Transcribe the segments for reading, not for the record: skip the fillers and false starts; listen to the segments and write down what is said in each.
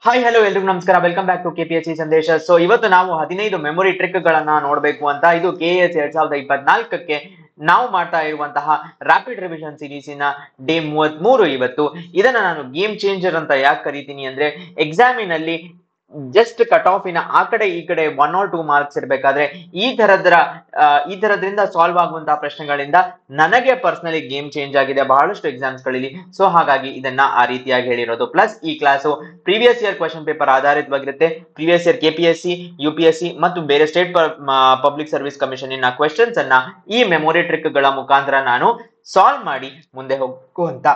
Hi hello ಎಲ್ರಿಗೂ ನಮಸ್ಕಾರ. Welcome back to KPSC ಸಂದೇಶ. ಸೊ ಇವತ್ತು ನಾವು 15 ಮೆಮೊರಿ ಟ್ರಿಕ್ ಗಳನ್ನ ನೋಡಬೇಕು ಅಂತ. ಇದು ಕೆಎಸ್ 2024ಕ್ಕೆ ನಾವು ಮಾಡ್ತಾ ಇರುವಂತಹ ರ್ಯಾಪಿಡ್ ರಿವಿಷನ್ ಸೀರೀಸಿನ ಡೇ 33 ಇವತ್ತು. ಇದನ್ನ ನಾನು ಗೇಮ್ ಚೇಂಜರ್ ಅಂತ ಯಾಕೆ ಕರಿತೀನಿ ಅಂದ್ರೆ ಎಕ್ಸಾಮಿನಲ್ಲಿ ಜಸ್ಟ್ ಕಟ್ ಆಫಿನ ಆ ಕಡೆ ಈ ಕಡೆ 1 or 2 ಮಾರ್ಕ್ಸ್ ಇರಬೇಕಾದ್ರೆ ಈ ತರದ್ರಿಂದ ಸಾಲ್ವ್ ಆಗುವಂತಹ ಪ್ರಶ್ನೆಗಳಿಂದ ನನಗೆ ಪರ್ಸನಲಿ ಗೇಮ್ ಚೇಂಜ್ ಆಗಿದೆ ಬಹಳಷ್ಟು ಎಕ್ಸಾಮ್ಸ್ ಗಳಲ್ಲಿ. ಸೊ ಹಾಗಾಗಿ ಇದನ್ನ ಆ ರೀತಿಯಾಗಿ ಹೇಳಿರೋದು. ಪ್ಲಸ್ ಈ class previous year question paper ಆಧಾರಿತವಾಗಿರುತ್ತೆ. ಪ್ರೀವಿಯಸ್ ಇಯರ್ ಕೆಪಿಎಸ್ಸಿ, ಯುಪಿಎಸ್ಸಿ ಮತ್ತು ಬೇರೆ state public service commission questions ಅನ್ನ ಈ ಮೆಮೊರಿ ಟ್ರಿಕ್ ಗಳ ಮುಖಾಂತರ ನಾನು ಸಾಲ್ವ್ ಮಾಡಿ ಮುಂದೆ ಹೋಗುವಂತ.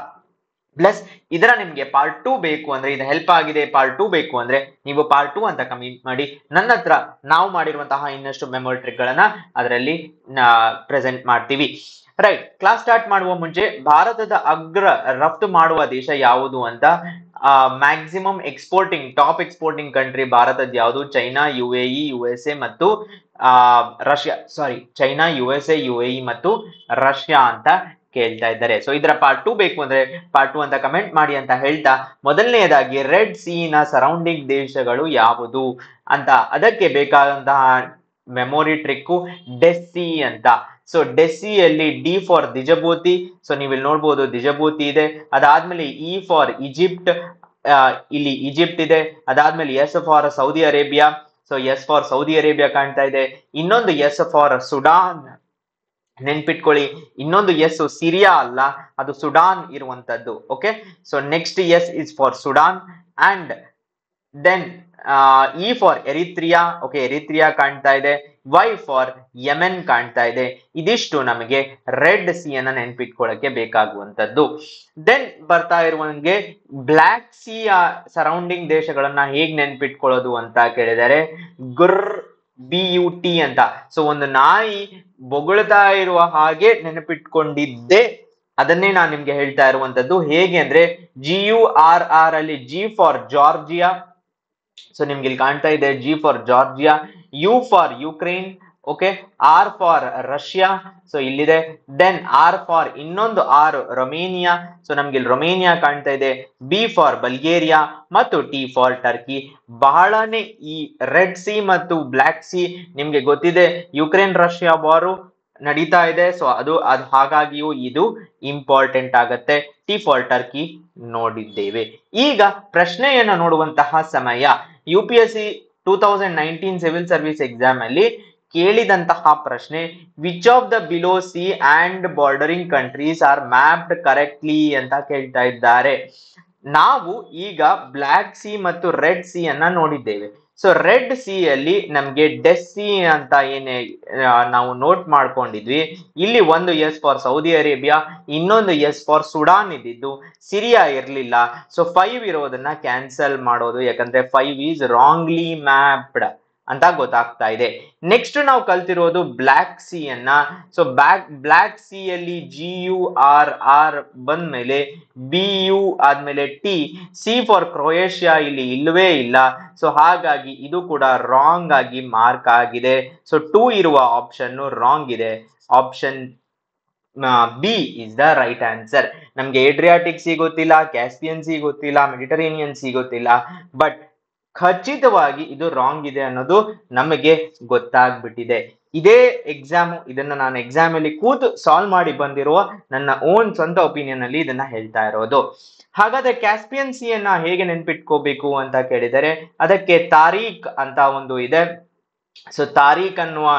ಪ್ಲಸ್ ಇದರ ನಿಮ್ಗೆ ಪಾರ್ಟ್ 2 ಬೇಕು ಅಂದ್ರೆ, ಇದು ಹೆಲ್ಪ್ ಆಗಿದೆ ಪಾರ್ಟ್ 2 ಬೇಕು ಅಂದ್ರೆ ನೀವು ಪಾರ್ಟ್ 2 ಅಂತ ಕಮೆಂಟ್ ಮಾಡಿ. ನನ್ನ ಹತ್ರ ನಾವು ಮಾಡಿರುವಂತಹ ಇನ್ನಷ್ಟು ಮೆಮೊರಿ ಟ್ರಿಕ್ ಗಳನ್ನ ಅದರಲ್ಲಿ ಪ್ರೆಸೆಂಟ್ ಮಾಡ್ತೀವಿ. ರೈಟ್, ಕ್ಲಾಸ್ ಸ್ಟಾರ್ಟ್ ಮಾಡುವ ಮುಂಚೆ ಭಾರತದ ಅಗ್ರ ರಫ್ತು ಮಾಡುವ ದೇಶ ಯಾವುದು ಅಂತ, maximum exporting top exporting country ಭಾರತದ ಯಾವುದು? ಚೈನಾ, ಯುಎಇ, ಯುಎಸ್ಎ ಮತ್ತು ರಷ್ಯಾ. ಸಾರಿ, ಚೈನಾ, ಯುಎಸ್ಎ, ಯುಎಇ ಮತ್ತು ರಷ್ಯಾ ಅಂತ ಕೇಳ್ತಾ ಇದ್ದಾರೆ. ಸೊ ಇದರ ಪಾರ್ಟ್ 2 ಬೇಕು ಅಂದ್ರೆ ಪಾರ್ಟ್ 2 ಅಂತ ಕಮೆಂಟ್ ಮಾಡಿ ಅಂತ ಹೇಳ್ತಾ, ಮೊದಲನೆಯದಾಗಿ ರೆಡ್ ಸಿ ನ ಸರೌಂಡಿಂಗ್ ದೇಶಗಳು ಯಾವುದು ಅಂತ, ಅದಕ್ಕೆ ಬೇಕಾದಂತಹ ಮೆಮೊರಿ ಟ್ರಿಕ್ ಡೆಸ್ಸಿ ಅಂತ. ಸೊ ಡೆಸ್ಸಿಯಲ್ಲಿ ಡಿ ಫಾರ್ ದಿಜಬೂತಿ. ಸೊ ನೀವು ಇಲ್ಲಿ ನೋಡ್ಬೋದು ದಿಜಬೂತಿ ಇದೆ. ಅದಾದ್ಮೇಲೆ ಇ ಫಾರ್ ಈಜಿಪ್ಟ್, ಇಲ್ಲಿ ಈಜಿಪ್ಟ್ ಇದೆ. ಅದಾದ್ಮೇಲೆ S for Saudi Arabia. So S for Saudi Arabia ಕಾಣ್ತಾ ಇದೆ. ಇನ್ನೊಂದು ಎಸ್ ಫಾರ್ ಸುಡಾನ್, ನೆನ್ಪಿಟ್ಕೊಳ್ಳಿ. ಇನ್ನೊಂದು ಎಸ್ ಸಿರಿಯಾ ಅಲ್ಲ, ಅದು ಸುಡಾನ್ ಇರುವಂತದ್ದು. Okay, so next S is for Sudan. And then E for Eritrea. Okay, Eritrea ಕಾಣ್ತಾ ಇದೆ. ವೈ ಫಾರ್ ಯೆಮೆನ್ ಕಾಣ್ತಾ ಇದೆ. ಇದಿಷ್ಟು ನಮಗೆ ರೆಡ್ ಸಿ ಅನ್ನ ನೆನ್ಪಿಟ್ಕೊಳ್ಳಕ್ಕೆ ಬೇಕಾಗುವಂತದ್ದು. ದೆನ್ ಬರ್ತಾ ಇರುವಂಗೆ ಬ್ಲಾಕ್ ಸಿ ಸರೌಂಡಿಂಗ್ ದೇಶಗಳನ್ನ ಹೇಗ್ ನೆನ್ಪಿಟ್ಕೊಳ್ಳೋದು ಅಂತ ಕೇಳಿದರೆ, BUT ಅಂತ. ಸೊ ಒಂದು ನಾಯಿ ಬೊಗಳ್ತಾ ಇರುವ ಹಾಗೆ ನೆನಪಿಟ್ಕೊಂಡಿದ್ದೆ, ಅದನ್ನೇ ನಾನು ನಿಮ್ಗೆ ಹೇಳ್ತಾ ಇರುವಂತದ್ದು. ಹೇಗೆ ಅಂದ್ರೆ GURR ಅಲ್ಲಿ ಜಿ ಫಾರ್ ಜಾರ್ಜಿಯಾ. ಸೊ ನಿಮ್ಗೆ ಇಲ್ಲಿ ಕಾಣ್ತಾ ಇದೆ G for Georgia. U for Ukraine. Okay, R for Russia. So ಇಲ್ಲಿದೆ. ದೆನ್ ಆರ್ ಫಾರ್ ಇನ್ನೊಂದು ಆರ್ ರೊಮೇನಿಯಾ. ಸೊ ನಮ್ಗೆ ಇಲ್ಲಿ ರೊಮೇನಿಯಾ ಕಾಣ್ತಾ ಇದೆ. ಬಿ ಫಾರ್ ಬಲ್ಗೇರಿಯಾ ಮತ್ತು ಟಿ ಫಾರ್ ಟರ್ಕಿ. ಬಹಳನೇ ಈ ರೆಡ್ ಸಿ ಮತ್ತು ಬ್ಲಾಕ್ ಸಿ ನಿಮ್ಗೆ ಗೊತ್ತಿದೆ, ಯುಕ್ರೇನ್ ರಷ್ಯಾ ವಾರು ನಡೀತಾ ಇದೆ. ಸೊ ಅದು ಹಾಗಾಗಿಯೂ ಇದು ಇಂಪಾರ್ಟೆಂಟ್ ಆಗತ್ತೆ. ಟಿ ಫಾರ್ ಟರ್ಕಿ ನೋಡಿದ್ದೇವೆ. ಈಗ ಪ್ರಶ್ನೆಯನ್ನು ನೋಡುವಂತಹ ಸಮಯ. UPSC 2019 ಸಿವಿಲ್ ಸರ್ವಿಸ್ ಎಕ್ಸಾಮ್ ಅಲ್ಲಿ ಕೇಳಿದಂತಹ ಪ್ರಶ್ನೆ, which of the below C and bordering countries are mapped correctly ಅಂತ ಕೇಳ್ತಾ ಇದ್ದಾರೆ. ನಾವು ಈಗ ಬ್ಲಾಕ್ ಸಿ ಮತ್ತು ರೆಡ್ ಸಿ ಅನ್ನ ನೋಡಿದ್ದೇವೆ. ಸೊ ರೆಡ್ ಸಿ ಅಲ್ಲಿ ನಮ್ಗೆ ಡೆಸ್ಸಿ ಅಂತ ಏನೇ ನಾವು ನೋಟ್ ಮಾಡ್ಕೊಂಡಿದ್ವಿ. ಇಲ್ಲಿ ಒಂದು ಎಸ್ ಫಾರ್ ಸೌದಿ ಅರೇಬಿಯಾ, ಇನ್ನೊಂದು ಎಸ್ ಫಾರ್ ಸುಡಾನ್ ಇದ್ದಿದ್ದು, ಸಿರಿಯಾ ಇರ್ಲಿಲ್ಲ. ಸೊ 5 ಇರೋದನ್ನ ಕ್ಯಾನ್ಸಲ್ ಮಾಡೋದು, ಯಾಕಂದ್ರೆ 5 ಈಸ್ ರಾಂಗ್ಲಿ ಮ್ಯಾಪ್ಡ್ ಅಂತ ಗೊತ್ತಾಗ್ತಾ ಇದೆ. ನೆಕ್ಸ್ಟ್ ನಾವು ಕಲ್ತಿರೋದು ಬ್ಲಾಕ್ ಸಿ ಅನ್ನ. ಸೊ ಬ್ಲಾಕ್ ಸಿ ಅಲ್ಲಿ GURR ಬಂದ್ಮೇಲೆ BU ಆದ್ಮೇಲೆ ಟಿ. ಸಿ ಫಾರ್ ಕ್ರೊಯೇಷಿಯಾ ಇಲ್ಲಿ ಇಲ್ಲವೇ ಇಲ್ಲ. ಸೊ ಹಾಗಾಗಿ ಇದು ಕೂಡ ರಾಂಗ್ ಆಗಿ ಮಾರ್ಕ್ ಆಗಿದೆ. ಸೊ 2 ಇರುವ ಆಪ್ಷನ್ ರಾಂಗ್ ಇದೆ. Option B is the right answer. ನಮ್ಗೆ ಏಡ್ರಿಯಾಟಿಕ್ ಸಿ ಗೊತ್ತಿಲ್ಲ, ಕ್ಯಾಸ್ಪಿಯನ್ ಸಿ ಗೊತ್ತಿಲ್ಲ, ಮೆಡಿಟರೇನಿಯನ್ ಸಿ ಗೊತ್ತಿಲ್ಲ, ಬಟ್ ಖಚಿತವಾಗಿ ಇದು ರಾಂಗ್ ಇದೆ ಅನ್ನೋದು ನಮಗೆ ಗೊತ್ತಾಗ್ಬಿಟ್ಟಿದೆ. ಇದೇ ಎಕ್ಸಾಮ್, ಇದನ್ನ ನಾನು ಎಕ್ಸಾಮ್ ಅಲ್ಲಿ ಕೂತು ಸಾಲ್ವ್ ಮಾಡಿ ಬಂದಿರುವ ನನ್ನ ಓನ್ ಸ್ವಂತ ಒಪಿನಿಯನ್ ಅಲ್ಲಿ ಇದನ್ನ ಹೇಳ್ತಾ ಇರೋದು. ಹಾಗಾದ್ರೆ ಕ್ಯಾಸ್ಪಿಯನ್ ಸಿ ಅನ್ನ ಹೇಗೆ ನೆನ್ಪಿಟ್ಕೋಬೇಕು ಅಂತ ಕೇಳಿದರೆ, ಅದಕ್ಕೆ ತಾರೀಖ್ ಅಂತ ಒಂದು ಇದೆ. ಸೊ ತಾರೀಖ್ ಅನ್ನುವ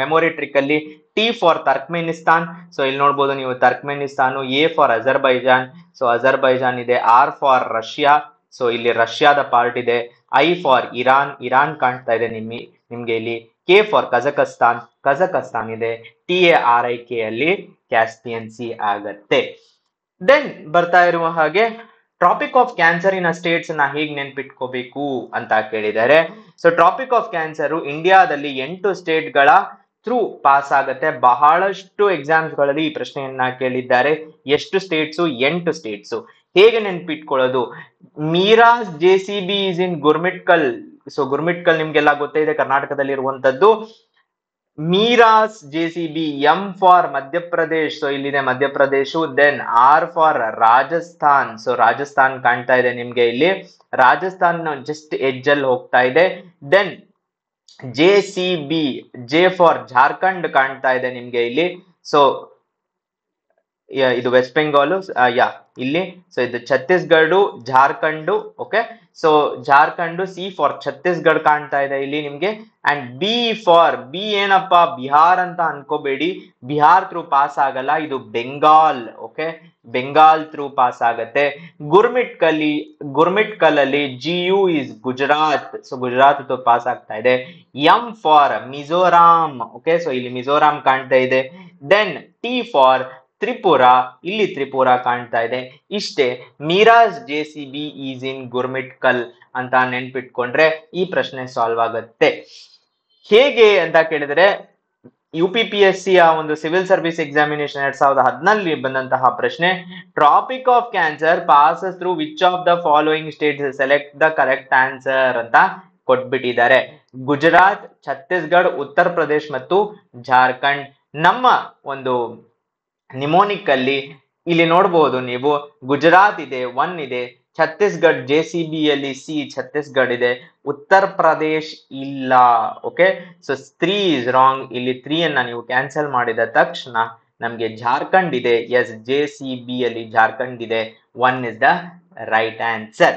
ಮೆಮೊರಿ ಟ್ರಿಕ್ ಅಲ್ಲಿ ಟಿ ಫಾರ್ ಟರ್ಕ್ಮೆನಿಸ್ತಾನ್. ಸೊ ಇಲ್ಲಿ ನೋಡ್ಬೋದು ನೀವು Turkmenistan. A for Azerbaijan. So Azerbaijan ಇದೆ. R for Russia. ಸೊ ಇಲ್ಲಿ ರಷ್ಯಾದ ಪಾರ್ಟ್ ಇದೆ. I for Iran. ಇರಾನ್ ಕಾಣ್ತಾ ಇದೆ ನಿಮ್ಗೆ ಇಲ್ಲಿ. K for Kazakhstan. ಕಜಕಸ್ತಾನ್ ಇದೆ. TARIK ಅಲ್ಲಿ ಕ್ಯಾಸ್ಪಿಯನ್ ಸಿ ಆಗತ್ತೆ. ದೆನ್ ಬರ್ತಾ ಇರುವ ಹಾಗೆ ಟ್ರಾಪಿಕ್ ಆಫ್ ಕ್ಯಾನ್ಸರಿನ ಸ್ಟೇಟ್ಸ್ ನ ಹೇಗ್ ನೆನ್ಪಿಟ್ಕೋಬೇಕು ಅಂತ ಕೇಳಿದರೆ, ಸೊ ಟ್ರಾಪಿಕ್ ಆಫ್ ಕ್ಯಾನ್ಸರ್ ಇಂಡಿಯಾದಲ್ಲಿ 8 ಸ್ಟೇಟ್ ಗಳ ಥ್ರೂ ಪಾಸ್ ಆಗತ್ತೆ. ಬಹಳಷ್ಟು ಎಕ್ಸಾಮ್ಸ್ ಗಳಲ್ಲಿ ಈ ಪ್ರಶ್ನೆಯನ್ನ ಕೇಳಿದ್ದಾರೆ. ಎಷ್ಟು ಸ್ಟೇಟ್ಸು? 8 ಸ್ಟೇಟ್ಸು. ಹೇಗೆ ನೆನ್ಪಿಟ್ಕೊಳ್ಳೋದು? Meera's JCB is in Gurmitkal. So Gurmitkal ನಿಮ್ಗೆಲ್ಲ ಗೊತ್ತೇ ಇದೆ, ಕರ್ನಾಟಕದಲ್ಲಿ ಇರುವಂತದ್ದು. Meera's JCB, M for Madhya Pradesh, so ಇಲ್ಲಿದೆ Madhya Pradesh. Then R for Rajasthan, so Rajasthan ಕಾಣ್ತಾ ಇದೆ ನಿಮ್ಗೆ ಇಲ್ಲಿ, ರಾಜಸ್ಥಾನ್ ಜಸ್ಟ್ ಎಡ್ಜ್ ಅಲ್ಲಿ ಹೋಗ್ತಾ ಇದೆ. Then JCB, J for Jharkhand ಕಾಣ್ತಾ ಇದೆ ನಿಮ್ಗೆ ಇಲ್ಲಿ. ಸೊ ಇದು ವೆಸ್ಟ್ ಬೆಂಗಾಲ್, ಇಲ್ಲಿ. ಸೊ ಇದು Chhattisgarh, Jharkhand. Okay, so Jharkhand. C for Chhattisgarh ಕಾಣ್ತಾ ಇದೆ ಇಲ್ಲಿ ನಿಮ್ಗೆ. ಅಂಡ್ ಬಿ ಏನಪ್ಪಾ, ಬಿಹಾರ್ ಅಂತ ಅನ್ಕೋಬೇಡಿ, ಬಿಹಾರ್ ಥ್ರೂ ಪಾಸ್ ಆಗಲ್ಲ, ಇದು Bengal. Okay, Bengal through pass ಆಗತ್ತೆ. ಗುರ್ಮಿಟ್ಕಲ್ ಅಲ್ಲಿ GU is Gujarat, so Gujarat through pass ಆಗ್ತಾ ಇದೆ. M for Mizoram. Okay, so ಇಲ್ಲಿ ಮಿಜೋರಾಂ ಕಾಣ್ತಾ ಇದೆ. ದೆನ್ T ಫಾರ್ ತ್ರಿಪುರಾ, ಇಲ್ಲಿ ತ್ರಿಪುರಾ ಕಾಣ್ತಾ ಇದೆ. ಇಷ್ಟೇ, Meera's JCB is in Gurmitkal ಅಂತ ನೆನ್ಪಿಟ್ಕೊಂಡ್ರೆ ಈ ಪ್ರಶ್ನೆ ಸಾಲ್ವ್ ಆಗತ್ತೆ. ಹೇಗೆ ಅಂತ ಕೇಳಿದ್ರೆ, UPPSC ಒಂದು ಸಿವಿಲ್ ಸರ್ವಿಸ್ ಎಕ್ಸಾಮಿನೇಷನ್ 2010 ಬಂದಂತಹ ಪ್ರಶ್ನೆ, tropic of cancer passes through which of the following states, select the correct answer ಅಂತ ಕೊಟ್ಬಿಟ್ಟಿದ್ದಾರೆ. ಗುಜರಾತ್, ಛತ್ತೀಸ್ಗಢ, ಉತ್ತರ ಪ್ರದೇಶ್ ಮತ್ತು ಜಾರ್ಖಂಡ್. ನಮ್ಮ ಒಂದು ನಿಮೋನಿಕ್ ಅಲ್ಲಿ ಇಲ್ಲಿ ನೋಡಬಹುದು ನೀವು, ಗುಜರಾತ್ ಇದೆ, 1 ಇದೆ. ಛತ್ತೀಸ್ಗಢ JCB ಅಲ್ಲಿ C, ಛತ್ತೀಸ್ಗಢ ಇದೆ. ಉತ್ತರ ಪ್ರದೇಶ್ ಇಲ್ಲ. Okay, so 3 is wrong. ಇಲ್ಲಿ 3 ಅನ್ನ ನೀವು ಕ್ಯಾನ್ಸಲ್ ಮಾಡಿದ ತಕ್ಷಣ ನಮ್ಗೆ ಜಾರ್ಖಂಡ್ ಇದೆ. ಎಸ್, JCB ಅಲ್ಲಿ ಜಾರ್ಖಂಡ್ ಇದೆ. 1 is the right answer.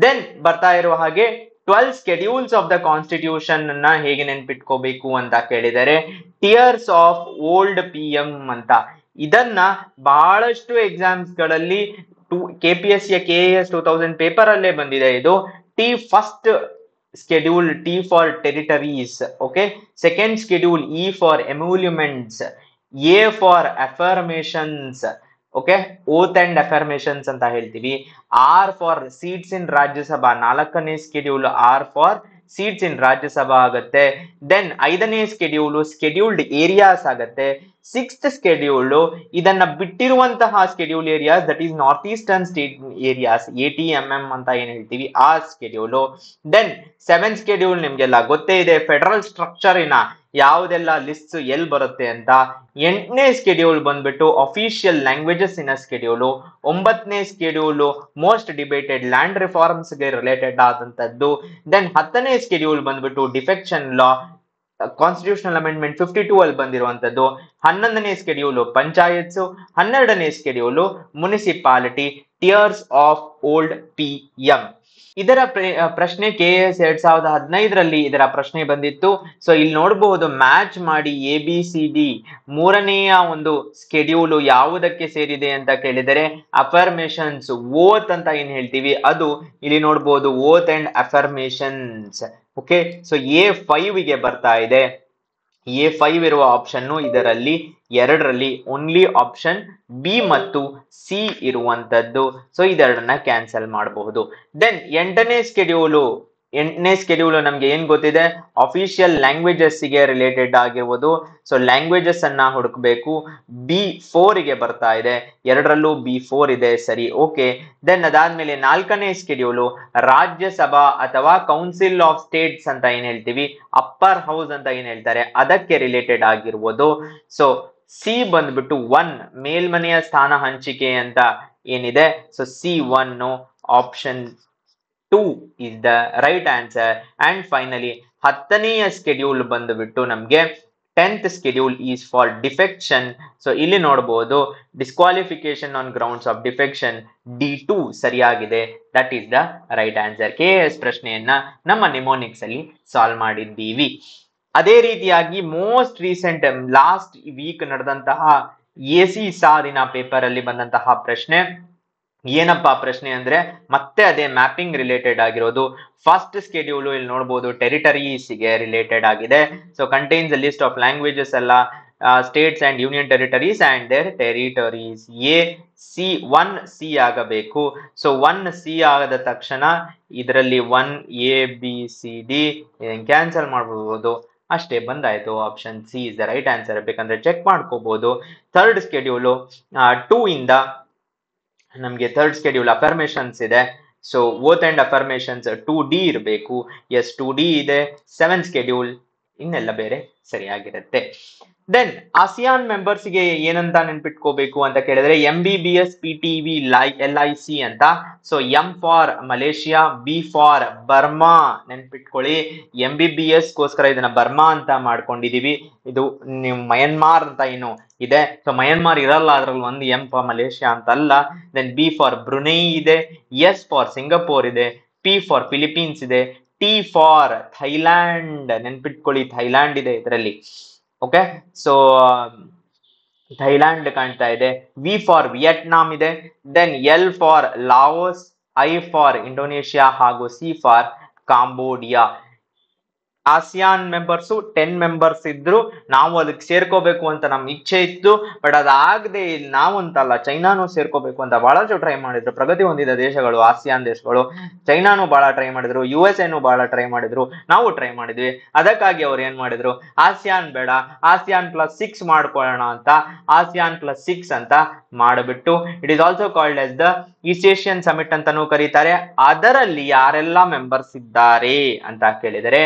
Then ಬರ್ತಾ ಇರುವ ಹಾಗೆ 12 ಸ್ಕೆಡ್ಯೂಲ್ಸ್ ಆಫ್ ದ ಕಾನ್ಸ್ಟಿಟ್ಯೂಷನ್ ಅನ್ನ ಹೇಗೆ ನೆನ್ಪಿಟ್ಕೋಬೇಕು ಅಂತ ಕೇಳಿದರೆ, ಟಿಯರ್ಸ್ ಆಫ್ ಓಲ್ಡ್ PM ಅಂತ. ಇದನ್ನ ಬಹಳಷ್ಟು ಎಕ್ಸಾಮ್ಸ್ ಗಳಲ್ಲಿ KPSC KAS 2000 ಪೇಪರ್ ಅಲ್ಲೇ ಬಂದಿದೆ ಇದು. First schedule T for territories. Okay, second schedule E for ಎಮ್ಯೂಲ್ಯುಮೆಂಟ್ಸ್, A for affirmations. Okay, oath and affirmations ಅಂತ ಹೇಳ್ತೀವಿ. R ಫಾರ್ ಸೀಟ್ಸ್ ಇನ್ ರಾಜ್ಯಸಭಾ, 4ನೇ ಸ್ಕೆಡ್ಯೂಲ್ R ಫಾರ್ ಸೀಟ್ಸ್ ಇನ್ ರಾಜ್ಯಸಭಾ ಆಗತ್ತೆ. ದೆನ್ 5ನೇ ಸ್ಕೆಡ್ಯೂಲ್ಡ್ ಏರಿಯಾಸ್ ಆಗತ್ತೆ. 6th ಸ್ಕೆಡ್ಯೂಲ್ ಇದನ್ನ ಬಿಟ್ಟಿರುವಂತಹ schedule areas, that is north eastern state areas, ATMM ಅಂತ ಏನ್ ಹೇಳ್ತೀವಿ ಆ ಸ್ಕೆಡ್ಯೂಲ್. ದೆನ್ 7th ಸ್ಕೆಡ್ಯೂಲ್ ನಿಮ್ಗೆಲ್ಲ ಗೊತ್ತೇ ಇದೆ, ಫೆಡರಲ್ ಸ್ಟ್ರಕ್ಚರಿನ ಯಾವುದೆಲ್ಲ ಲಿಸ್ಟ್ ಎಲ್ಲಿ ಬರುತ್ತೆ ಅಂತ. 8ನೇ ಸ್ಕೆಡ್ಯೂಲ್ ಬಂದ್ಬಿಟ್ಟು ಅಫಿಷಿಯಲ್ ಲ್ಯಾಂಗ್ವೇಜಸ್ ಇನ್ ಸ್ಕೆಡ್ಯೂಲ್. 9ನೇ schedule most debated land reforms ಗೆ ರಿಲೇಟೆಡ್ ಆದಂತದ್ದು. ದೆನ್ 10ನೇ ಸ್ಕೆಡ್ಯೂಲ್ ಬಂದ್ಬಿಟ್ಟು ಡಿಫೆಕ್ಷನ್ ಲಾ, ಕಾನ್ಸ್ಟಿಟ್ಯೂಷನಲ್ ಅಮೆಂಡ್ಮೆಂಟ್ 52 ಅಲ್ಲಿ ಬಂದಿರುವಂತದ್ದು. 11ನೇ ಸ್ಕೆಡ್ಯೂಲ್ ಪಂಚಾಯತ್ಸ್. 12ನೇ schedule municipality, tiers of old PM. ಇದರ ಪ್ರಶ್ನೆ KAS 2015 ಇದರ ಪ್ರಶ್ನೆ ಬಂದಿತ್ತು. ಸೊ ಇಲ್ಲಿ ನೋಡಬಹುದು, ಮ್ಯಾಚ್ ಮಾಡಿ ABCD 3ನೆಯ ಒಂದು ಸ್ಕೆಡ್ಯೂಲ್ ಯಾವುದಕ್ಕೆ ಸೇರಿದೆ ಅಂತ ಕೇಳಿದರೆ, ಅಫರ್ಮೇಶನ್ಸ್, ಓತ್ ಅಂತ ಏನ್ ಹೇಳ್ತೀವಿ ಅದು. ಇಲ್ಲಿ ನೋಡಬಹುದು oath and affirmations. Okay, so A5 ಗೆ ಬರ್ತಾ ಇದೆ. A5 ಇರುವ ಆಪ್ಷನ್ ಇದರಲ್ಲಿ 2ರಲ್ಲಿ ಓನ್ಲಿ ಆಪ್ಷನ್ B ಮತ್ತು C ಇರುವಂತದ್ದು. ಸೊ ಇದೆರಡನ್ನ ಕ್ಯಾನ್ಸಲ್ ಮಾಡಬಹುದು. ದೆನ್ 8ನೇ ಸ್ಕೆಡ್ಯೂಲ್ ನಮ್ಗೆ ಏನ್ ಗೊತ್ತಿದೆ, ಅಫಿಷಿಯಲ್ ಲ್ಯಾಂಗ್ವೇಜಸ್ ಗೆ ರಿಲೇಟೆಡ್ ಆಗಿರುವುದು. ಸೊ ಲ್ಯಾಂಗ್ವೇಜಸ್ ಅನ್ನ ಹುಡುಕಬೇಕು. B4 ಗೆ ಬರ್ತಾ ಇದೆ. 2ರಲ್ಲೂ B4 ಇದೆ, ಸರಿ. ಓಕೆ, ದೆನ್ ಅದಾದ್ಮೇಲೆ 4ನೇ ಸ್ಕೆಡ್ಯೂಲ್ ರಾಜ್ಯಸಭಾ ಅಥವಾ ಕೌನ್ಸಿಲ್ ಆಫ್ ಸ್ಟೇಟ್ಸ್ ಅಂತ ಏನ್ ಹೇಳ್ತೀವಿ, ಅಪ್ಪರ್ ಹೌಸ್ ಅಂತ ಏನ್ ಹೇಳ್ತಾರೆ, ಅದಕ್ಕೆ ರಿಲೇಟೆಡ್ ಆಗಿರುವುದು. ಸೊ C ಬಂದ್ಬಿಟ್ಟು 1, ಮೇಲ್ಮನೆಯ ಸ್ಥಾನ ಹಂಚಿಕೆ ಅಂತ ಏನಿದೆ. So C1, option 2 is the right answer. And finally 10ನೆಯ ಸ್ಕೆಡ್ಯೂಲ್ ಬಂದುಬಿಟ್ಟು ನಮ್ಗೆ 10th schedule is for defection. So ಇಲ್ಲಿ ನೋಡಬಹುದು, disqualification on grounds of defection D2 ಸರಿಯಾಗಿದೆ. That is the right answer. KAS ಪ್ರಶ್ನೆಯನ್ನ ನಮ್ಮ ನಿಮೋನಿಕ್ಸ್ ಅಲ್ಲಿ ಸಾಲ್ವ್ ಮಾಡಿದ್ದೀವಿ. ಅದೇ ರೀತಿಯಾಗಿ ಮೋಸ್ಟ್ ರೀಸೆಂಟ್ ಲಾಸ್ಟ್ ವೀಕ್ ನಡೆದಂತಹ AC ಸಾರಿನ ಪೇಪರ್ ಅಲ್ಲಿ ಬಂದಂತಹ ಪ್ರಶ್ನೆ ಏನಪ್ಪಾ ಪ್ರಶ್ನೆ ಅಂದ್ರೆ, ಮತ್ತೆ ಅದೇ ಮ್ಯಾಪಿಂಗ್ ರಿಲೇಟೆಡ್ ಆಗಿರೋದು. ಫಸ್ಟ್ ಸ್ಕೆಡ್ಯೂಲ್ ಇಲ್ಲಿ ನೋಡಬಹುದು ಟೆರಿಟರೀಸ್ ಗೆ ರಿಲೇಟೆಡ್ ಆಗಿದೆ. So contains a list of languages ಎಲ್ಲ, states and union territories and their territories ಆಗಬೇಕು. ಸೊ 1C ಆಗದ ತಕ್ಷಣ ಇದರಲ್ಲಿ 1ABCD ಕ್ಯಾನ್ಸಲ್ ಮಾಡಬಹುದು. ಅಷ್ಟೇ, ಬಂದಾಯ್ತು. Option C is the right answer. ಬೇಕಂದ್ರೆ ಚೆಕ್ ಮಾಡ್ಕೋಬಹುದು. ಥರ್ಡ್ ಸ್ಕೆಡ್ಯೂಲ್ 2 ಇಂದ ನಮ್ಗೆ ಥರ್ಡ್ ಸ್ಕೆಡ್ಯೂಲ್ ಅಫರ್ಮೇಶನ್ಸ್ ಇದೆ. So oath and affirmations 2D ಇರಬೇಕು. ಎಸ್, 2D ಇದೆ. 7th ಸ್ಕೆಡ್ಯೂಲ್ ಇನ್ನೆಲ್ಲ ಬೇರೆ ಸರಿಯಾಗಿರುತ್ತೆ. ದೆನ್ ಆಸಿಯಾನ್ ಮೆಂಬರ್ಸ್ ಗೆ ಏನಂತ ನೆನ್ಪಿಟ್ಕೋಬೇಕು ಅಂತ ಕೇಳಿದ್ರೆ MBBS PTV LIC ಅಂತ. So M for Malaysia, B for Burma ನೆನ್ಪಿಟ್ಕೊಳ್ಳಿ. MBBS ಗೋಸ್ಕರ ಇದನ್ನ ಬರ್ಮಾ ಅಂತ ಮಾಡ್ಕೊಂಡಿದೀವಿ. ಇದು ನೀವು ಮಯನ್ಮಾರ್ ಅಂತ ಏನು ಇದೆ, ಸೊ ಮಯನ್ಮಾರ್ ಇರಲ್ಲ ಅದ್ರಲ್ಲಿ ಒಂದು M ಫಾರ್ ಮಲೇಷಿಯಾ ಅಂತ ಅಲ್ಲ. ದೆನ್ B ಫಾರ್ ಬ್ರುನೈ ಇದೆ, S ಫಾರ್ ಸಿಂಗಪೂರ್ ಇದೆ, P ಫಾರ್ ಫಿಲಿಪೀನ್ಸ್ ಇದೆ, T ಫಾರ್ ಥೈಲ್ಯಾಂಡ್ ನೆನ್ಪಿಟ್ಕೊಳ್ಳಿ, ಥೈಲ್ಯಾಂಡ್ ಇದೆ ಇದರಲ್ಲಿ. ಓಕೆ, ಸೊ ಥೈಲ್ಯಾಂಡ್ ಕಾಣ್ತಾ ಇದೆ. ವಿ ಫಾರ್ ವಿಯೆಟ್ನಾಂ ಇದೆ. Then L for Laos, I for Indonesia ಹಾಗೂ C for Cambodia. ASEAN members 10 members ಇದ್ರು. ನಾವು ಅದಕ್ಕೆ ಸೇರ್ಕೋಬೇಕು ಅಂತ ನಮ್ ಇಚ್ಛೆ ಇತ್ತು, ಬಟ್ ಅದಾಗದೆ ನಾವು ಅಂತಲ್ಲ, ಚೈನಾನು ಸೇರ್ಕೋಬೇಕು ಅಂತ ಬಹಳಷ್ಟು ಟ್ರೈ ಮಾಡಿದ್ರು. ಪ್ರಗತಿ ಹೊಂದಿದ ದೇಶಗಳು, ಆಸಿಯಾನ್ ದೇಶಗಳು, ಚೈನಾನು ಬಹಳ ಟ್ರೈ ಮಾಡಿದ್ರು, USA ಬಹಳ ಟ್ರೈ ಮಾಡಿದ್ರು, ನಾವು ಟ್ರೈ ಮಾಡಿದ್ವಿ. ಅದಕ್ಕಾಗಿ ಅವ್ರು ಏನ್ ಮಾಡಿದ್ರು, ಆಸಿಯಾನ್ ಬೇಡ, ಆಸಿಯಾನ್ +6 ಮಾಡ್ಕೊಳ್ಳೋಣ ಅಂತ ಆಸಿಯಾನ್ +6 ಅಂತ ಮಾಡಿಬಿಟ್ಟು, it is also called as the East Asian summit ಅಂತಾನೂ ಕರೀತಾರೆ. ಅದರಲ್ಲಿ ಯಾರೆಲ್ಲ ಮೆಂಬರ್ಸ್ ಇದ್ದಾರೆ ಅಂತ ಕೇಳಿದರೆ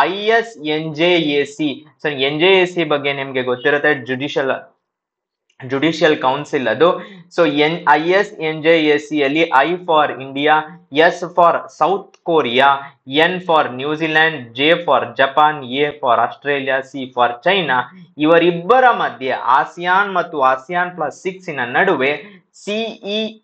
ISNJAC. ಸೊ NJAC ಬಗ್ಗೆ ನಿಮ್ಗೆ ಗೊತ್ತಿರುತ್ತೆ, ಜುಡಿಷಿಯಲ್ ಕೌನ್ಸಿಲ್ ಅದು. ಸೊ ISNJAC ಅಲ್ಲಿ I for India, S for south Korea, N for New Zealand, J for Japan, A for Australia, C for China. ಇವರಿಬ್ಬರ ಮಧ್ಯೆ ಆಸಿಯಾನ್ ಮತ್ತು ಆಸಿಯಾನ್ +6 ನಡುವೆ CEPA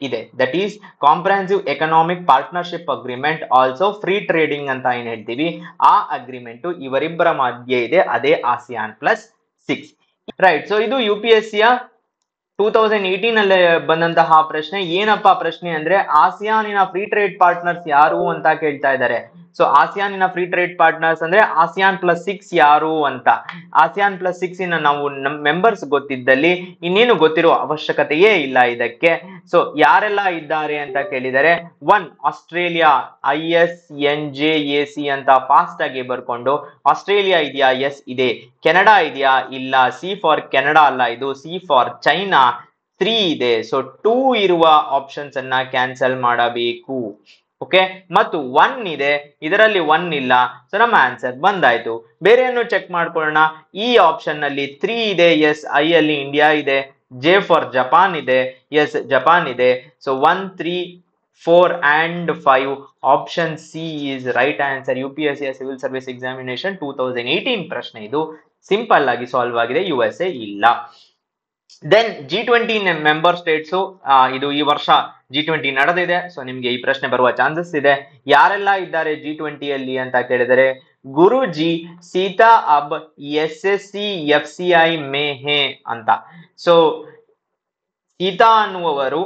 ಇದೆ, that is comprehensive economic partnership agreement, also free trading ಅಂತ ಏನ್ ಹೇಳ್ತೀವಿ, ಆ agreement ಇವರಿಬ್ಬರ ಮಧ್ಯೆ ಇದೆ, ಅದೇ ಆಸಿಯಾನ್ +6. ರೈಟ್. ಸೊ ಇದು UPSC 2018 ಅಲ್ಲಿ ಬಂದಂತಹ ಪ್ರಶ್ನೆ. ಏನಪ್ಪಾ ಪ್ರಶ್ನೆ ಅಂದ್ರೆ, ಆಸಿಯಾನಿನ ಫ್ರೀ ಟ್ರೇಡ್ ಪಾರ್ಟ್ನರ್ಸ್ ಯಾರು ಅಂತ ಕೇಳ್ತಾ ಇದ್ದಾರೆ. ಸೊ ಆಸಿಯಾನಿನ ಫ್ರೀ ಟ್ರೇಡ್ ಪಾರ್ಟ್ನರ್ಸ್ ಅಂದ್ರೆ ಆಸಿಯಾನ್ +6 ಯಾರು ಅಂತ. ಆಸಿಯಾನ್ +6 ನಾವು ಮೆಂಬರ್ಸ್ ಗೊತ್ತಿದ್ದಲ್ಲಿ ಇನ್ನೇನು ಗೊತ್ತಿರೋ ಅವಶ್ಯಕತೆಯೇ ಇಲ್ಲ ಇದಕ್ಕೆ. ಸೊ ಯಾರೆಲ್ಲ ಇದ್ದಾರೆ ಅಂತ ಕೇಳಿದರೆ, 1 ಆಸ್ಟ್ರೇಲಿಯಾ, ISNJAC ಅಂತ ಫಾಸ್ಟ್ ಆಗಿ ಬರ್ಕೊಂಡು, ಆಸ್ಟ್ರೇಲಿಯಾ ಇದೆಯಾ? ಎಸ್ ಇದೆ. ಕೆನಡಾ ಇದೆಯಾ? ಇಲ್ಲ. C ಫಾರ್ ಕೆನಡಾ ಅಲ್ಲ, ಇದು C ಫಾರ್ ಚೈನಾ. 3 ಇದೆ. ಸೊ 2 ಇರುವ ಆಪ್ಷನ್ಸ್ ಅನ್ನ ಕ್ಯಾನ್ಸಲ್ ಮಾಡಬೇಕು. ಓಕೆ, ಮತ್ತು 1 ಇದೆ, ಇದರಲ್ಲಿ 1 ಇಲ್ಲ. ಸೊ ನಮ್ಮ ಆನ್ಸರ್ ಬಂದಾಯ್ತು. ಬೇರೆಯನ್ನು ಚೆಕ್ ಮಾಡ್ಕೊಳ್ಳೋಣ. ಈ ಆಪ್ಷನ್ ನಲ್ಲಿ 3 ಇದೆ, ಎಸ್. ಐ ಅಲ್ಲಿ ಇಂಡಿಯಾ ಇದೆ. J ಫಾರ್ ಜಪಾನ್ ಇದೆ, ಎಸ್ ಜಪಾನ್ ಇದೆ. So 1, 3, 4 and 5 option C is right answer. UPSC civil service examination 2018 ಪ್ರಶ್ನೆ ಇದು. ಸಿಂಪಲ್ ಆಗಿ ಸಾಲ್ವ್ ಆಗಿದೆ, USA ಇಲ್ಲ. ದೆನ್ G20 ಮೆಂಬರ್ ಸ್ಟೇಟ್ಸ್, ಇದು ಈ ವರ್ಷ G20 ನಡೆದಿದೆ. ಸೊ ನಿಮ್ಗೆ ಈ ಪ್ರಶ್ನೆ ಬರುವ ಚಾನ್ಸಸ್ ಇದೆ. ಯಾರೆಲ್ಲ ಇದ್ದಾರೆ G20 ಅಲ್ಲಿ ಅಂತ ಕೇಳಿದರೆ, ಗುರುಜಿ, ಸೀತಾ ಅಬ್, SSC, FCI ಮೇ ಹೇ ಅಂತ. ಸೊ ಸೀತಾ ಅನ್ನುವವರು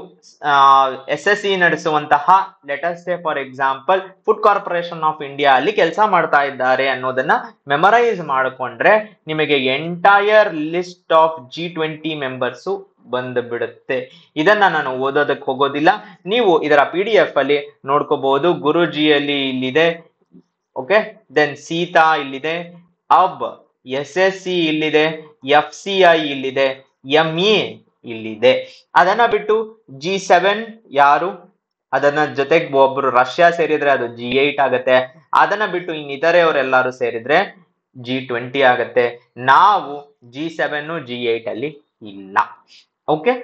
SSC ನಡೆಸುವಂತಹ, let's say for example food corporation of India ಅಲ್ಲಿ ಕೆಲಸ ಮಾಡ್ತಾ ಇದ್ದಾರೆ ಅನ್ನೋದನ್ನ ಮೆಮರೈಸ್ ಮಾಡಿಕೊಂಡ್ರೆ ನಿಮಗೆ entire list of G20 members ಬಂದು ಬಿಡುತ್ತೆ. ಇದನ್ನ ನಾನು ಓದೋದಕ್ಕೆ ಹೋಗೋದಿಲ್ಲ, ನೀವು ಇದರ PDF ಅಲ್ಲಿ ನೋಡ್ಕೋಬಹುದು. ಗುರುಜಿಯಲ್ಲಿ ಇಲ್ಲಿದೆ. ಓಕೆ, ದೆನ್ ಸೀತಾ ಇಲ್ಲಿದೆ, ಅಬ್, SSC ಇಲ್ಲಿದೆ, FCI ಇಲ್ಲಿದೆ, MA ಇಲ್ಲಿದೆ. ಅದನ್ನ ಬಿಟ್ಟು G7 ಯಾರು? ಅದನ್ನ ಜೊತೆಗೆ ಒಬ್ರು ರಷ್ಯಾ ಸೇರಿದ್ರೆ ಅದು G8 ಆಗತ್ತೆ. ಅದನ್ನ ಬಿಟ್ಟು ಇನ್ನಿತರೆ ಅವರೆಲ್ಲರೂ ಸೇರಿದ್ರೆ G20 ಆಗತ್ತೆ. ನಾವು G7 G8 ಅಲ್ಲಿ ಇಲ್ಲ. ಓಕೆ,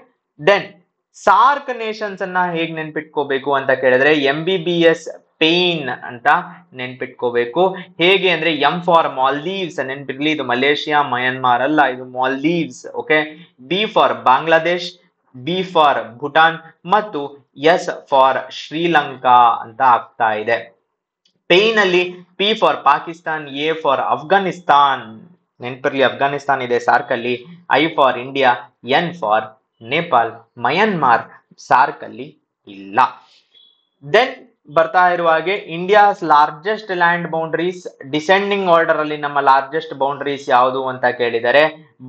ದೆನ್ ಸಾರ್ಕ್ ನೇಷನ್ಸ್ ಅನ್ನ ಹೇಗ್ ನೆನ್ಪಿಟ್ಕೋಬೇಕು ಅಂತ ಕೇಳಿದ್ರೆ, MBBS ಪೇನ್ ಅಂತ ನೆನ್ಪಿಟ್ಕೋಬೇಕು. ಹೇಗೆ ಅಂದ್ರೆ, M ಫಾರ್ ಮಾಲ್ದೀವ್ಸ್ ನೆನ್ಪಿರ್ಲಿ, ಇದು ಮಲೇಷಿಯಾ, ಮಯನ್ಮಾರ್ ಅಲ್ಲ, ಇದು Maldives. Okay, B for Bangladesh, B for Bhutan ಮತ್ತು S ಫಾರ್ ಶ್ರೀಲಂಕಾ ಅಂತ ಆಗ್ತಾ ಇದೆ. ಪೇನ್ ಅಲ್ಲಿ P for Pakistan, A for Afghanistan ನೆನ್ಪಿರ್ಲಿ, ಅಫ್ಘಾನಿಸ್ತಾನ್ ಇದೆ ಸಾರ್ಕ್ ಅಲ್ಲಿ. I for India, N for Nepal. Myanmar SAARC ಅಲ್ಲಿ ಇಲ್ಲ. ದೆನ್ ಬರ್ತಾ ಇರುವ ಹಾಗೆ, India's largest land boundaries descending order ಅಲ್ಲಿ ನಮ್ಮ ಲಾರ್ಜೆಸ್ಟ್ ಬೌಂಡ್ರೀಸ್ ಯಾವುದು ಅಂತ ಕೇಳಿದರೆ,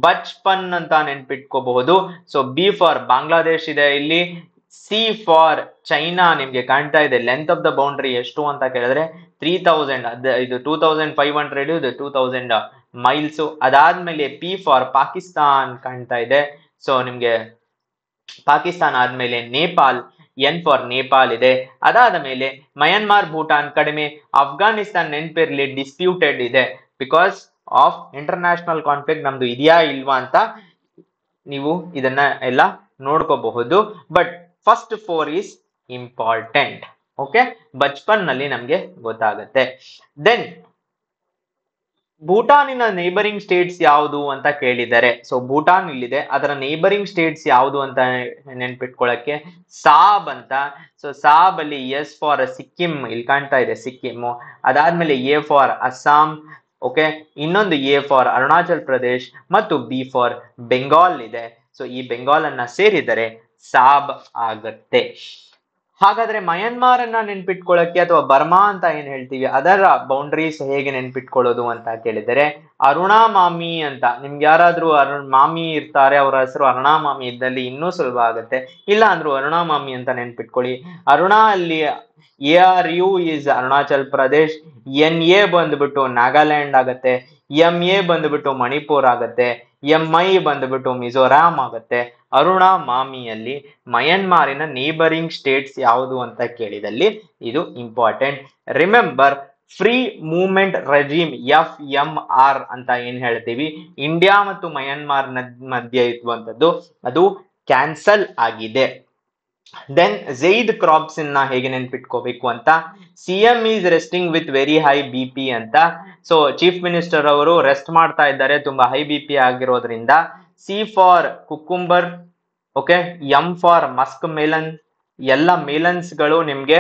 ಬಚ್ಪನ್ ಅಂತ ನೆನ್ಪಿಟ್ಕೋಬಹುದು. ಸೊ B ಫಾರ್ ಬಾಂಗ್ಲಾದೇಶ್ ಇದೆ ಇಲ್ಲಿ. C ಫಾರ್ ಚೈನಾ ನಿಮ್ಗೆ ಕಾಣ್ತಾ ಇದೆ. ಲೆಂತ್ ಆಫ್ ದ ಬೌಂಡ್ರಿ ಎಷ್ಟು ಅಂತ ಕೇಳಿದ್ರೆ 3000, ಇದು 2500, ಇದು 2000 ಮೈಲ್ಸ್. ಅದಾದ್ಮೇಲೆ P ಫಾರ್ ಪಾಕಿಸ್ತಾನ್ ಕಾಣ್ತಾ ಇದೆ. ಸೊ ನಿಮ್ಗೆ ಪಾಕಿಸ್ತಾನ್ ಆದ್ಮೇಲೆ ನೇಪಾಲ್, N ಫಾರ್ ನೇಪಾಲ್ ಇದೆ. ಅದಾದ ಮೇಲೆ ಮಯನ್ಮಾರ್, ಭೂಟಾನ್ ಕಡಿಮೆ. ಅಫ್ಘಾನಿಸ್ತಾನ್ ನೆನ್ಪಿರ್ಲಿ ಡಿಸ್ಪ್ಯೂಟೆಡ್ ಇದೆ. ಬಿಕಾಸ್ ಆಫ್ ಇಂಟರ್ನ್ಯಾಷನಲ್ ಕಾನ್ಫ್ಲಿಕ್ಟ್ ನಮ್ದು ಇದೆಯಾ ಇಲ್ವಾ ಅಂತ ನೀವು ಇದನ್ನ ಎಲ್ಲ ನೋಡ್ಕೋಬಹುದು. But first 4 is important. Okay, ಬಚ್ಪನ್ ನಲ್ಲಿ ನಮ್ಗೆ ಗೊತ್ತಾಗತ್ತೆ. ದೆನ್ ಭೂಟಾನಿನ ನೇಬರಿಂಗ್ ಸ್ಟೇಟ್ಸ್ ಯಾವುದು ಅಂತ ಕೇಳಿದ್ದಾರೆ. ಸೊ ಭೂಟಾನ್ ಇಲ್ಲಿದೆ, ಅದರ ನೇಬರಿಂಗ್ ಸ್ಟೇಟ್ಸ್ ಯಾವುದು ಅಂತ ನೆನ್ಪಿಟ್ಕೊಳ್ಳಕ್ಕೆ ಸಾಬ್ ಅಂತ. ಸೊ ಸಾಬ್ ಅಲ್ಲಿ ಎಸ್ ಫಾರ್ ಸಿಕ್ಕಿಂ, ಇಲ್ಲಿ ಕಾಣ್ತಾ ಇದೆ ಸಿಕ್ಕಿಂ. ಅದಾದ್ಮೇಲೆ ಎ ಫಾರ್ ಅಸ್ಸಾಂ, ಓಕೆ, ಇನ್ನೊಂದು ಎ ಫಾರ್ ಅರುಣಾಚಲ್ ಪ್ರದೇಶ್ ಮತ್ತು ಬಿ ಫಾರ್ ಬೆಂಗಾಲ್ ಇದೆ. ಸೊ ಈ ಬೆಂಗಾಲ್ ಅನ್ನ ಸೇರಿದರೆ ಸಾಬ್ ಆಗತ್ತೆ. ಹಾಗಾದ್ರೆ ಮಯನ್ಮಾರ್ ಅನ್ನ ನೆನ್ಪಿಟ್ಕೊಳ್ಳಕ್ಕೆ ಅಥವಾ ಬರ್ಮಾ ಅಂತ ಏನ್ ಹೇಳ್ತೀವಿ ಅದರ ಬೌಂಡ್ರೀಸ್ ಹೇಗೆ ನೆನ್ಪಿಟ್ಕೊಳ್ಳೋದು ಅಂತ ಕೇಳಿದರೆ ಅರುಣಾ ಮಾಮಿ ಅಂತ. ನಿಮ್ಗೆ ಯಾರಾದ್ರೂ ಮಾಮಿ ಇರ್ತಾರೆ, ಅವರ ಹೆಸರು ಅರುಣಾ ಮಾಮಿ ಇದ್ದಲ್ಲಿ ಇನ್ನೂ ಸುಲಭ ಆಗುತ್ತೆ. ಇಲ್ಲ ಅಂದ್ರೂ ಅರುಣಾ ಮಾಮಿ ಅಂತ ನೆನ್ಪಿಟ್ಕೊಳ್ಳಿ. ಅರುಣಾ ಅಲ್ಲಿ ARU is Arunachal Pradesh, NA ಬಂದ್ಬಿಟ್ಟು ನಾಗಾಲ್ಯಾಂಡ್ ಆಗತ್ತೆ, MA ಬಂದ್ಬಿಟ್ಟು ಮಣಿಪುರ್ ಆಗತ್ತೆ, MI ಬಂದ್ಬಿಟ್ಟು ಮಿಜೋರಾಂ ಆಗತ್ತೆ. ಅರುಣಾ ಮಾಮಿಯಲ್ಲಿ ಮಯನ್ಮಾರಿನ ನೇಬರಿಂಗ್ ಸ್ಟೇಟ್ಸ್ ಯಾವುದು ಅಂತ ಕೇಳಿದಲ್ಲಿ ಇದು important. Remember, free movement regime FMR ಅಂತ ಏನ್ ಹೇಳ್ತೀವಿ, ಇಂಡಿಯಾ ಮತ್ತು ಮಯನ್ಮಾರ್ ಮಧ್ಯೆ ಇರುವಂತದ್ದು, ಅದು ಕ್ಯಾನ್ಸಲ್ ಆಗಿದೆ. ದೆನ್ ಝೈದ್ ಕ್ರಾಪ್ಸ್ ನ ಹೇಗೆ ನೆನ್ಪಿಟ್ಕೋಬೇಕು ಅಂತ, CM is resting with very high BP ಅಂತ. ಸೊ ಚೀಫ್ ಮಿನಿಸ್ಟರ್ ಅವರು ರೆಸ್ಟ್ ಮಾಡ್ತಾ ಇದ್ದಾರೆ ತುಂಬಾ ಹೈ BP ಆಗಿರೋದ್ರಿಂದ. C for cucumber, okay, M for musk melon, ಎಲ್ಲ ಮೆಲನ್ಸ್ ಗಳು ನಿಮ್ಗೆ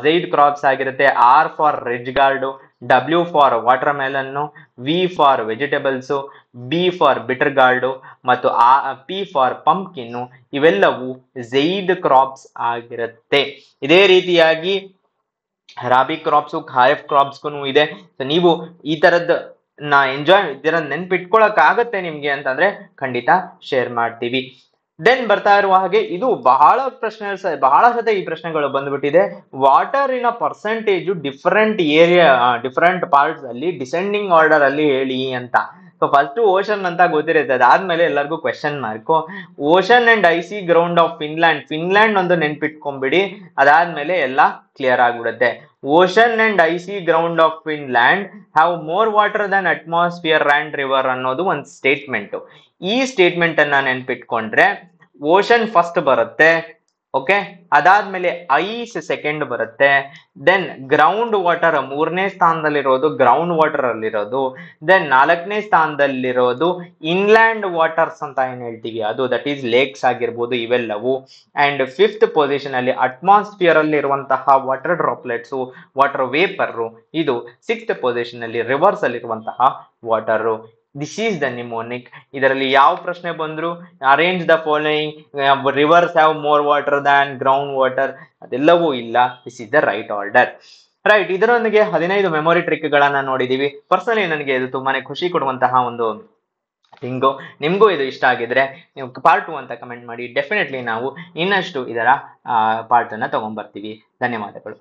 ಝೈದ್ ಕ್ರಾಪ್ಸ್ ಆಗಿರುತ್ತೆ. R for ridge gourd, W for water melon, V for vegetables, B for bitter gourd ಮತ್ತು P ಫಾರ್ ಪಂಪ್ಕಿನ್. ಇವೆಲ್ಲವೂ ಝೈದ್ ಕ್ರಾಪ್ಸ್ ಆಗಿರುತ್ತೆ. ಇದೇ ರೀತಿಯಾಗಿ ರಾಬಿ ಕ್ರಾಪ್ಸ್, ಖಾರಿಫ್ ಕ್ರಾಪ್ಸ್ಗೂ ಇದೆ. ಸೊ ನೀವು ಈ ತರದ್ ಇದರ ನೆನ್ಪಿಟ್ಕೊಳಕ್ ಆಗತ್ತೆ ನಿಮ್ಗೆ ಅಂತಂದ್ರೆ ಖಂಡಿತ ಶೇರ್ ಮಾಡ್ತೀವಿ. ದೆನ್ ಬರ್ತಾ ಇರುವ ಹಾಗೆ ಇದು ಬಹಳ ಸತೆ ಈ ಪ್ರಶ್ನೆಗಳು ಬಂದ್ಬಿಟ್ಟಿದೆ. ವಾಟರಿನ percentage different area, different parts ಅಲ್ಲಿ ಡಿಸೆಂಡಿಂಗ್ ಆರ್ಡರ್ ಅಲ್ಲಿ ಹೇಳಿ ಅಂತ. ಸೊ ಫಸ್ಟ್ ಓಷನ್ ಅಂತ ಗೊತ್ತಿರುತ್ತೆ, ಅದಾದ್ಮೇಲೆ ಎಲ್ಲರಿಗೂ question mark. Ocean and icy ground of Finland ಒಂದು ನೆನ್ಪಿಟ್ಕೊಂಡ್ಬಿಡಿ, ಅದಾದ್ಮೇಲೆ ಎಲ್ಲ ಕ್ಲಿಯರ್ ಆಗ್ಬಿಡುತ್ತೆ. Ocean and icy ground of Finland have more water than atmosphere and river ಅನ್ನೋದು ಒಂದು ಸ್ಟೇಟ್ಮೆಂಟ್. ಈ ಸ್ಟೇಟ್ಮೆಂಟ್ ಅನ್ನ ನೆನ್ಪಿಟ್ಕೊಂಡ್ರೆ ಓಷನ್ ಫಸ್ಟ್ ಬರುತ್ತೆ, ಓಕೆ, ಅದಾದ್ಮೇಲೆ ಐಸ್ ಸೆಕೆಂಡ್ ಬರುತ್ತೆ, ದೆನ್ ಗ್ರೌಂಡ್ ವಾಟರ್ 3ನೇ ಸ್ಥಾನದಲ್ಲಿರೋದು ಗ್ರೌಂಡ್ ವಾಟರ್ ಅಲ್ಲಿರೋದು, ದೆನ್ 4ನೇ ಸ್ಥಾನದಲ್ಲಿರೋದು ಇನ್ಲ್ಯಾಂಡ್ ವಾಟರ್ಸ್ ಅಂತ ಏನ್ ಹೇಳ್ತೀವಿ ಅದು, ದಟ್ ಈಸ್ ಲೇಕ್ಸ್ ಆಗಿರ್ಬೋದು ಇವೆಲ್ಲವು. ಅಂಡ್ 5th ಪೊಸಿಷನ್ ಅಲ್ಲಿ ಅಟ್ಮಾಸ್ಫಿಯರ್ ಅಲ್ಲಿ ಇರುವಂತಹ ವಾಟರ್ ಡ್ರಾಪ್ಲೆಟ್ಸ್, ವಾಟರ್ ವೇಪರ್, ಇದು 6th ಪೊಸಿಷನ್ ಅಲ್ಲಿ ರಿವರ್ಸ್ ಅಲ್ಲಿರುವಂತಹ water. This is the mnemonic. ಇದರಲ್ಲಿ ಯಾವ ಪ್ರಶ್ನೆ ಬಂದ್ರು arrange the following, rivers have more water than ground water, ಅದೆಲ್ಲವೂ ಇಲ್ಲ. This is the right order. Right, ಇದರೊಂದಿಗೆ 15 ಮೆಮೊರಿ ಟ್ರಿಕ್ ಗಳನ್ನ ನೋಡಿದೀವಿ. ಪರ್ಸನಲಿ ನನಗೆ ಇದು ತುಂಬಾನೇ ಖುಷಿ ಕೊಡುವಂತಹ ಒಂದು ಥಿಂಗು. ನಿಮ್ಗೂ ಇದು ಇಷ್ಟ ಆಗಿದ್ರೆ ನೀವು ಪಾರ್ಟ್ 2 ಅಂತ ಕಮೆಂಟ್ ಮಾಡಿ. ಡೆಫಿನೆಟ್ಲಿ ನಾವು ಇನ್ನಷ್ಟು ಇದರ ಪಾರ್ಟ್ ಅನ್ನ ತಗೊಂಡ್ಬರ್ತೀವಿ. ಧನ್ಯವಾದಗಳು.